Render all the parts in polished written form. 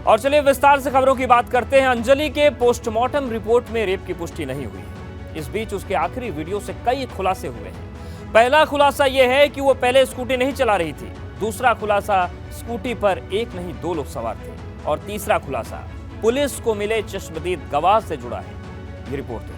और चलिए विस्तार से खबरों की बात करते हैं। अंजलि के पोस्टमार्टम रिपोर्ट में रेप की पुष्टि नहीं हुई है। इस बीच उसके आखिरी वीडियो से कई खुलासे हुए हैं। पहला खुलासा यह है कि वो पहले स्कूटी नहीं चला रही थी। दूसरा खुलासा, स्कूटी पर एक नहीं 2 लोग सवार थे। और तीसरा खुलासा, पुलिस को मिले चश्मदीद गवाह से जुड़ा है। ये रिपोर्ट देखिए।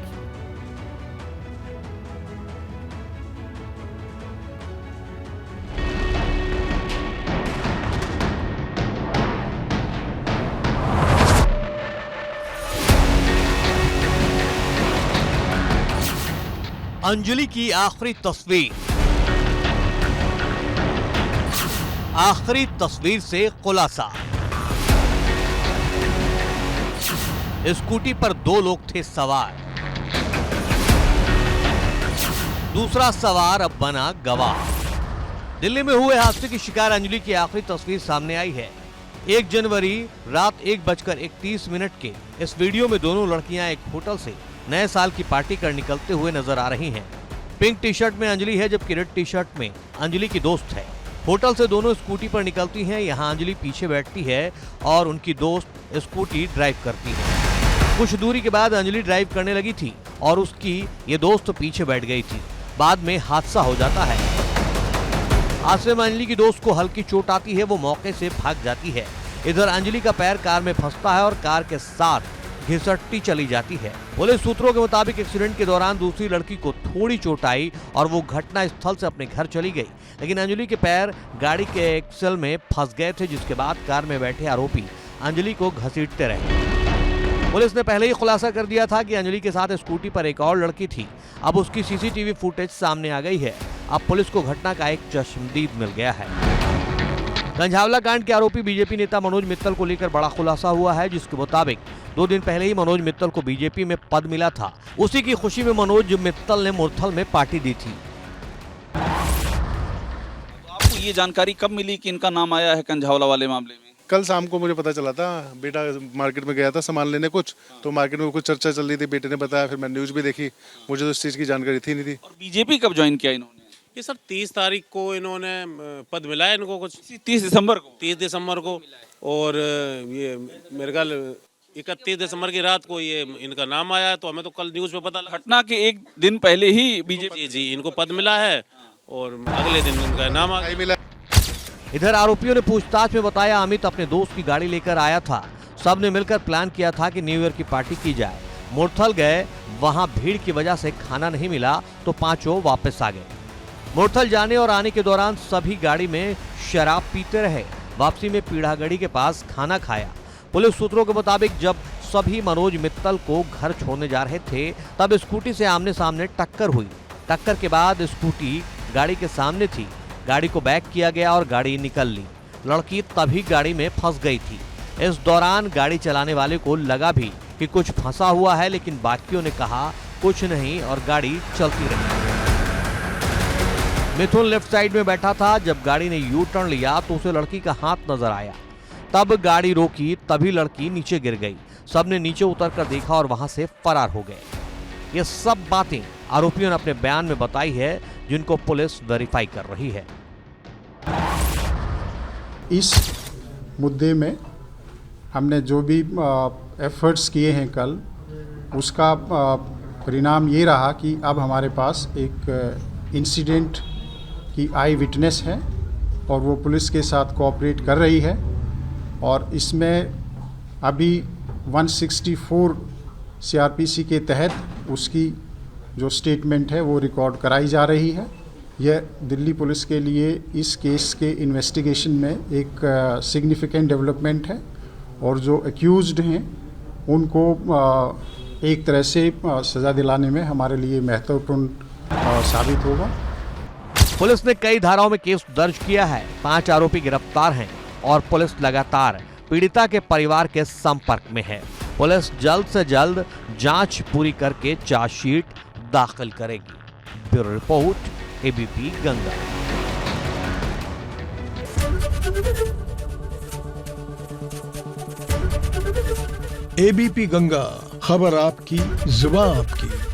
अंजलि की आखिरी तस्वीर। आखिरी तस्वीर से खुलासा। स्कूटी पर 2 लोग थे सवार। दूसरा सवार अब बना गवाह। दिल्ली में हुए हादसे की शिकार अंजलि की आखिरी तस्वीर सामने आई है। 1 जनवरी रात 1:31 के इस वीडियो में दोनों लड़कियां एक होटल से नए साल की पार्टी कर निकलते हुए नजर आ रही हैं। पिंक टी शर्ट में अंजलि है, जबकि रेड टी शर्ट में अंजलि की दोस्त है। होटल से दोनों स्कूटी पर निकलती हैं। यहाँ अंजलि पीछे बैठती है और उनकी दोस्त स्कूटी ड्राइव करती है। कुछ दूरी के बाद अंजलि ड्राइव करने लगी थी और उसकी ये दोस्त पीछे बैठ गई थी। बाद में हादसा हो जाता है। हादसे में अंजलि की दोस्त को हल्की चोट आती है, वो मौके से भाग जाती है। इधर अंजलि का पैर कार में फंसता है और कार के साथ घिसटती चली जाती है। पुलिस सूत्रों के मुताबिक एक्सीडेंट के दौरान दूसरी लड़की को थोड़ी चोट आई और वो घटना स्थल से अपने घर चली गई, लेकिन अंजलि के पैर गाड़ी के एक्सल में फंस गए थे, जिसके बाद कार में बैठे आरोपी अंजलि को घसीटते रहे। पुलिस ने पहले ही खुलासा कर दिया था कि अंजलि के साथ स्कूटी पर एक और लड़की थी। अब उसकी सीसीटीवी फुटेज सामने आ गई है। अब पुलिस को घटना का एक चश्मदीद मिल गया है। गंझावला कांड के आरोपी बीजेपी नेता मनोज मित्तल को लेकर बड़ा खुलासा हुआ है, जिसके मुताबिक 2 दिन पहले ही मनोज मित्तल को बीजेपी में पद मिला था। उसी की खुशी में मनोज मित्तल ने मुरथल में पार्टी दी थी। आपको ये जानकारी कब मिली कि इनका नाम आया है कंझावला वाले मामले में? कल शाम को मुझे पता चला था। बेटा मार्केट में गया था सामान लेने कुछ, तो मार्केट में कुछ चर्चा चल रही थी, बेटे ने बताया। फिर मैं न्यूज़ भी देखी, मुझे तो इस चीज़ की जानकारी थी नहीं थी। और बीजेपी कब ज्वाइन किया इन्होंने? ये सर 30 तारीख को इन्होंने पद मिला है इनको, कुछ 30 दिसंबर को। 30 दिसंबर को। और ये मेरे ख्याल 31 दिसंबर की रात को ये इनका नाम आया, तो हमें तो कल न्यूज़ पे पता लगा। घटना के 1 दिन पहले ही बीजेपी जी इनको पद मिला है और अगले दिन इनका नाम आ मिला। इधर आरोपियों ने पूछताछ में बताया, अमित अपने दोस्त की गाड़ी लेकर आया था। सबने मिलकर प्लान किया था कि न्यू ईयर की पार्टी की जाए। मुरथल गए, वहां भीड़ की वजह से खाना नहीं मिला, तो पांचों वापस आ गए। मुरथल जाने और आने के दौरान सभी गाड़ी में शराब पीते रहे। वापसी में पीढ़ागढ़ी के पास खाना खाया। पुलिस सूत्रों के मुताबिक जब सभी मनोज मित्तल को घर छोड़ने जा रहे थे, तब स्कूटी से आमने सामने टक्कर हुई। टक्कर के बाद स्कूटी गाड़ी के सामने थी। गाड़ी को बैक किया गया और गाड़ी निकल ली। लड़की तभी गाड़ी में फंस गई थी। इस दौरान गाड़ी चलाने वाले को लगा भी कि कुछ फंसा हुआ है, लेकिन बाकियों ने कहा कुछ नहीं और गाड़ी चलती रही। मिथुन लेफ्ट साइड में बैठा था। जब गाड़ी ने यू टर्न लिया तो उसे लड़की का हाथ नजर आया। तब गाड़ी रोकी, तभी लड़की नीचे गिर गई। सबने नीचे उतरकर देखा और वहां से फरार हो गए। ये सब बातें आरोपियों ने अपने बयान में बताई है, जिनको पुलिस वेरीफाई कर रही है। इस मुद्दे में हमने जो भी एफर्ट्स किए हैं कल, उसका परिणाम ये रहा कि अब हमारे पास एक इंसिडेंट की आई विटनेस है और वो पुलिस के साथ कोऑपरेट कर रही है। और इसमें अभी 164 सीआरपीसी के तहत उसकी जो स्टेटमेंट है वो रिकॉर्ड कराई जा रही है। यह दिल्ली पुलिस के लिए इस केस के इन्वेस्टिगेशन में एक सिग्निफिकेंट डेवलपमेंट है और जो एक्यूज्ड हैं उनको एक तरह से सज़ा दिलाने में हमारे लिए महत्वपूर्ण साबित होगा। पुलिस ने कई धाराओं में केस दर्ज किया है। 5 आरोपी गिरफ्तार हैं और पुलिस लगातार पीड़िता के परिवार के संपर्क में है। पुलिस जल्द से जल्द जांच पूरी करके चार्जशीट दाखिल करेगी। Bureau report, ABP Ganga. ABP Ganga, खबर आपकी, जुबान आपकी।